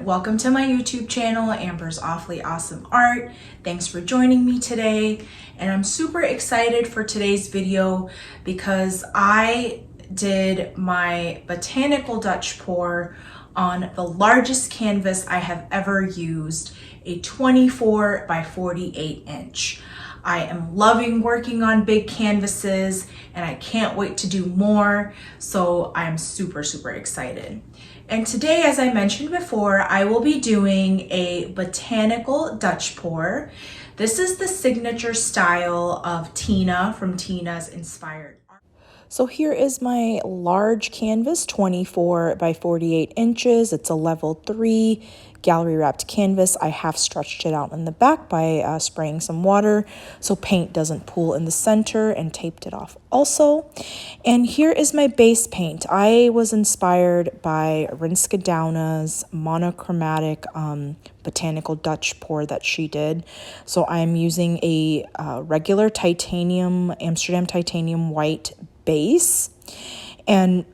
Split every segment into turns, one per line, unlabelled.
welcome to my YouTube channel, Amber's Awfully Awesome Art. Thanks for joining me today, and I'm super excited for today's video because I did my Botanical Dutch Pour on the largest canvas I have ever used, a 24 by 48 inch. I am loving working on big canvases and I can't wait to do more, so I'm super excited. And today, as I mentioned before, I will be doing a Botanical Dutch Pour. This is the signature style of Tina from Tina's Inspired Art. So here is my large canvas, 24 by 48 inches. It's a level 3 gallery wrapped canvas. I have stretched it out in the back by spraying some water so paint doesn't pool in the center, and taped it off also. And here is my base paint. I was inspired by Rinska Dauna's Monochromatic Botanical Dutch Pour that she did. So I'm using a regular Amsterdam Titanium White base, and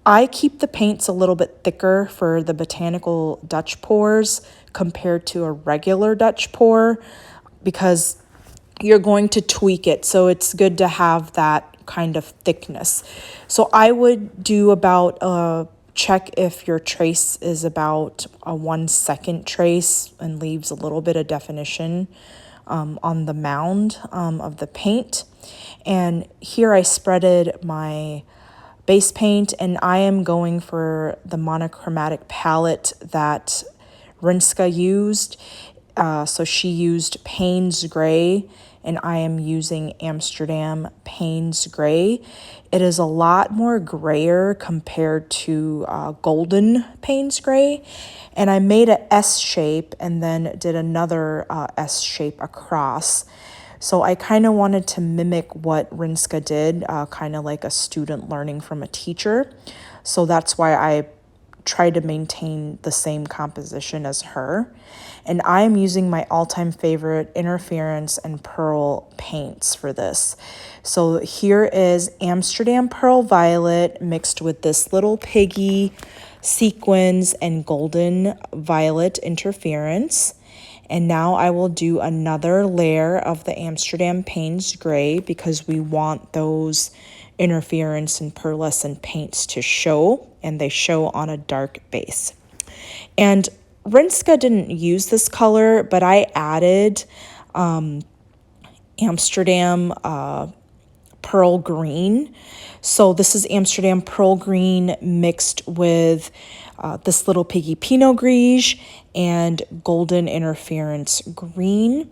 I keep the paints a little bit thicker for the Botanical Dutch Pours compared to a regular Dutch Pour because you're going to tweak it, so it's good to have that kind of thickness. So I would do about check if your trace is about a 1 second trace and leaves a little bit of definition on the mound of the paint. And here I spreaded my base paint, and I am going for the monochromatic palette that Rinska used. So she used Paynes Gray, and I am using Amsterdam Paynes Gray. It is a lot more grayer compared to golden Paynes Gray. And I made a S shape and then did another S shape across. So I kind of wanted to mimic what Rinska did, kind of like a student learning from a teacher. So that's why I try to maintain the same composition as her. And I am using my all-time favorite Interference and Pearl paints for this. So here is Amsterdam Pearl Violet mixed with this little piggy Sequins and Golden Violet Interference. And now I will do another layer of the Amsterdam Paynes Gray because we want those interference and pearlescent paints to show, and they show on a dark base. And Rinska didn't use this color, but I added Amsterdam Pearl Green. So this is Amsterdam Pearl Green mixed with this little piggy Pinot Gris and Golden Interference Green.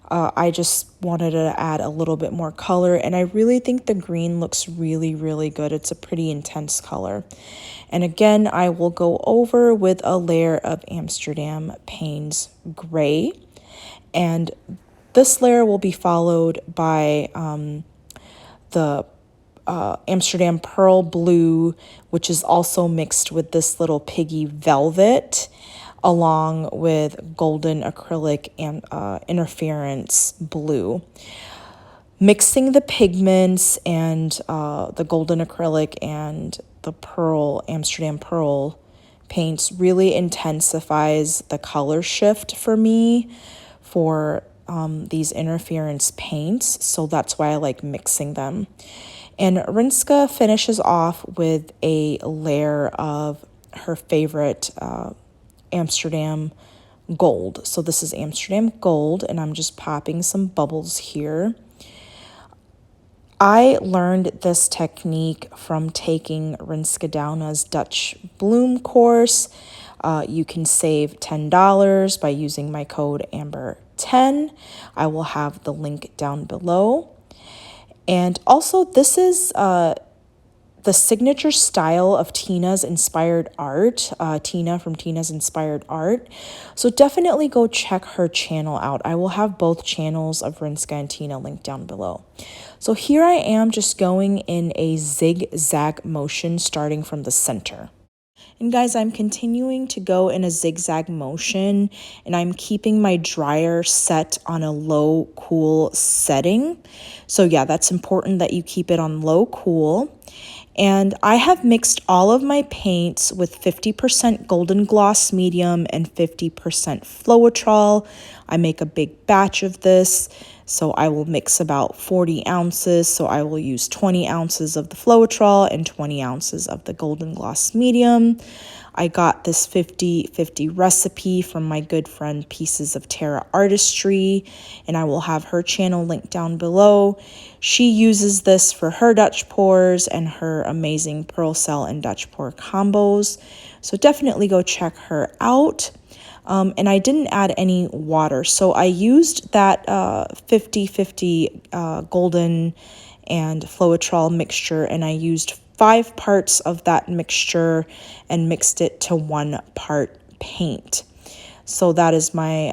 I just wanted to add a little bit more color, and I really think the green looks really good. It's a pretty intense color. And again, I will go over with a layer of Amsterdam Paynes Gray, and this layer will be followed by the Amsterdam Pearl Blue, which is also mixed with this little piggy Velvet, along with Golden Acrylic and Interference Blue. Mixing the pigments and the Golden Acrylic and the Amsterdam Pearl paints really intensifies the color shift for me for these interference paints, so that's why I like mixing them. And Rinska finishes off with a layer of her favorite Amsterdam Gold. So this is Amsterdam Gold, and I'm just popping some bubbles here. I learned this technique from taking Rinska Dauna's Dutch Bloom course. You can save $10 by using my code AMBER10. I will have the link down below. And also, this is the signature style of Tina's Inspired Art, Tina from Tina's Inspired Art. So definitely go check her channel out. I will have both channels of Rinska and Tina linked down below. So here I am just going in a zigzag motion starting from the center. And guys, I'm continuing to go in a zigzag motion, and I'm keeping my dryer set on a low cool setting. So yeah, that's important that you keep it on low cool. And I have mixed all of my paints with 50% Golden Gloss Medium and 50% Floetrol. I make a big batch of this, so I will mix about 40 ounces. So I will use 20 ounces of the Floetrol and 20 ounces of the Golden Gloss Medium. I got this 50/50 recipe from my good friend Pieces of Terra Artistry, and I will have her channel linked down below. She uses this for her Dutch pours and her amazing Pearl Cell and Dutch pour combos, so definitely go check her out. And I didn't add any water, so I used that 50/50 golden and Floetrol mixture, and I used 5 parts of that mixture and mixed it to 1 part paint. So that is my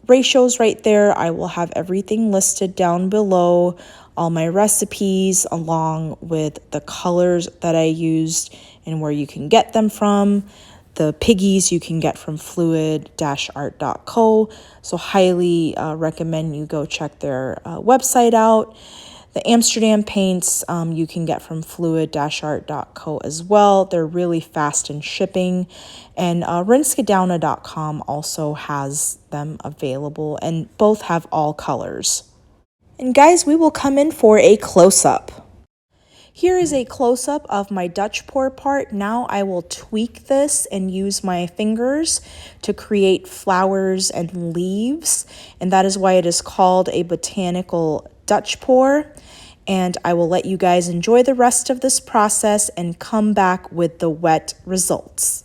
ratios right there. I will have everything listed down below, all my recipes along with the colors that I used and where you can get them from. The piggies you can get from fluid-art.co, so highly recommend you go check their website out. The Amsterdam paints you can get from fluid-art.co as well. They're really fast in shipping. And rinskedowna.com also has them available, and both have all colors. And guys, we will come in for a close-up. Here is a close-up of my Dutch pour part. Now I will tweak this and use my fingers to create flowers and leaves. And that is why it is called a Botanical Dutch Pour. And I will let you guys enjoy the rest of this process and come back with the wet results.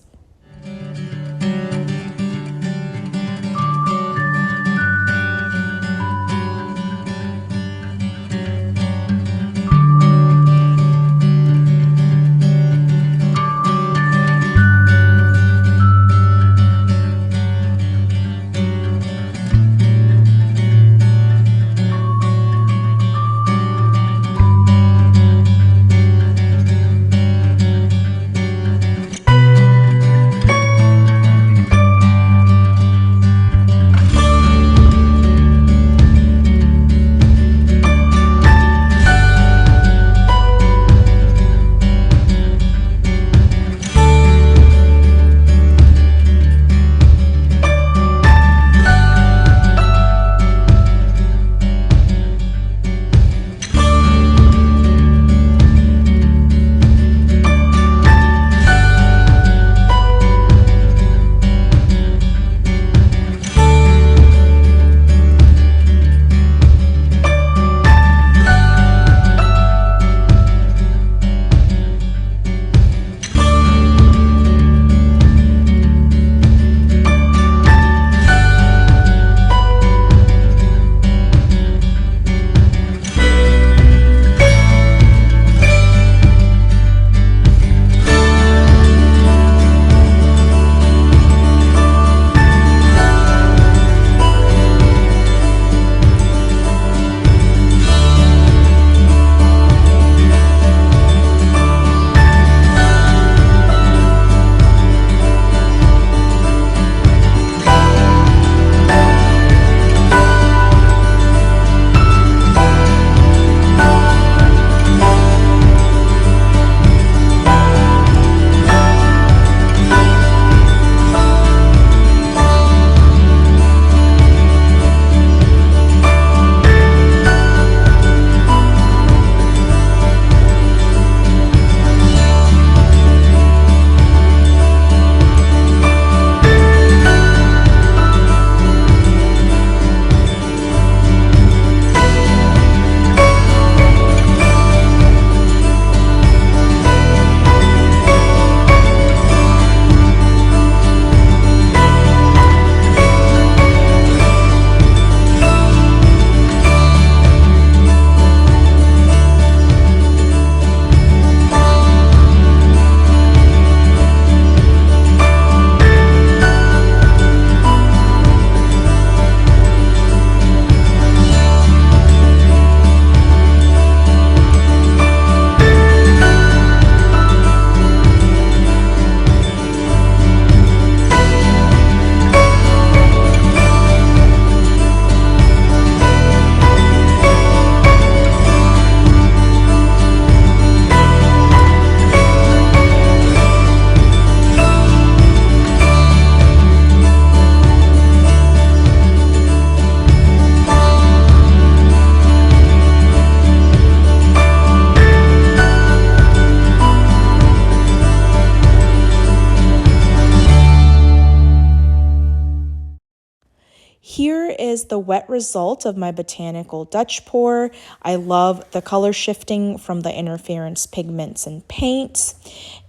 Here is the wet result of my Botanical Dutch Pour. I love the color shifting from the interference pigments and paints.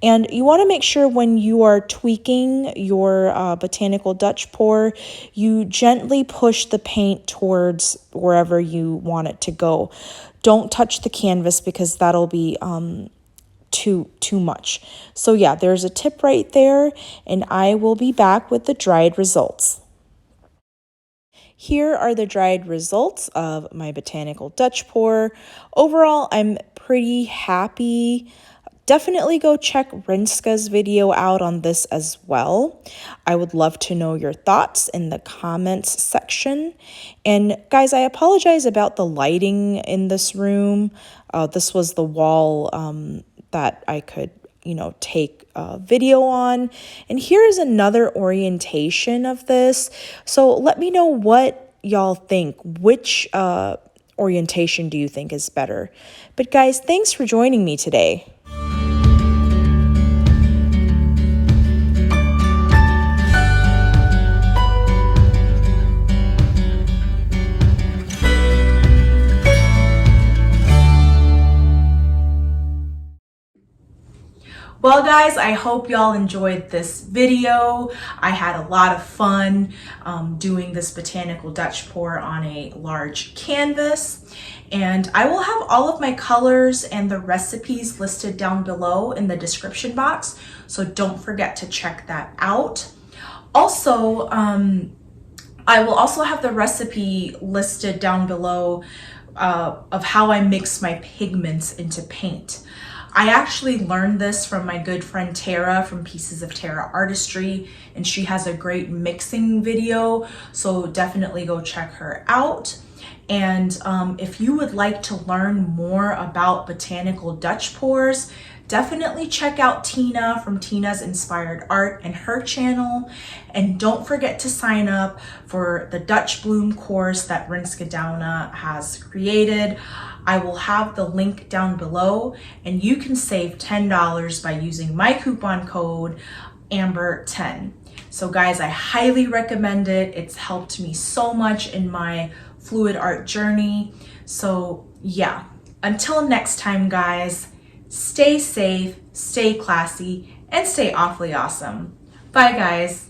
And you want to make sure when you are tweaking your Botanical Dutch Pour, you gently push the paint towards wherever you want it to go. Don't touch the canvas because that'll be too much. So yeah, there's a tip right there, and I will be back with the dried results. Here are the dried results of my Botanical Dutch Pour. Overall, I'm pretty happy. Definitely go check Rinska's video out on this as well. I would love to know your thoughts in the comments section. And guys, I apologize about the lighting in this room. This was the wall that I could take a video on. And here is another orientation of this. So let me know what y'all think. Which orientation do you think is better? But guys, thanks for joining me today. Well guys, I hope y'all enjoyed this video. I had a lot of fun doing this Botanical Dutch Pour on a large canvas. And I will have all of my colors and the recipes listed down below in the description box. So don't forget to check that out. Also, I will also have the recipe listed down below of how I mix my pigments into paint. I actually learned this from my good friend Tara from Pieces of Tara Artistry, and she has a great mixing video, so definitely go check her out. And if you would like to learn more about Botanical Dutch Pours, definitely check out Tina from Tina's Inspired Art and her channel. And don't forget to sign up for the Dutch Bloom course that Rinska Dauna has created. I will have the link down below, and you can save $10 by using my coupon code AMBER10. So guys, I highly recommend it. It's helped me so much in my fluid art journey. So yeah, until next time guys, stay safe, stay classy, and stay awfully awesome. Bye guys.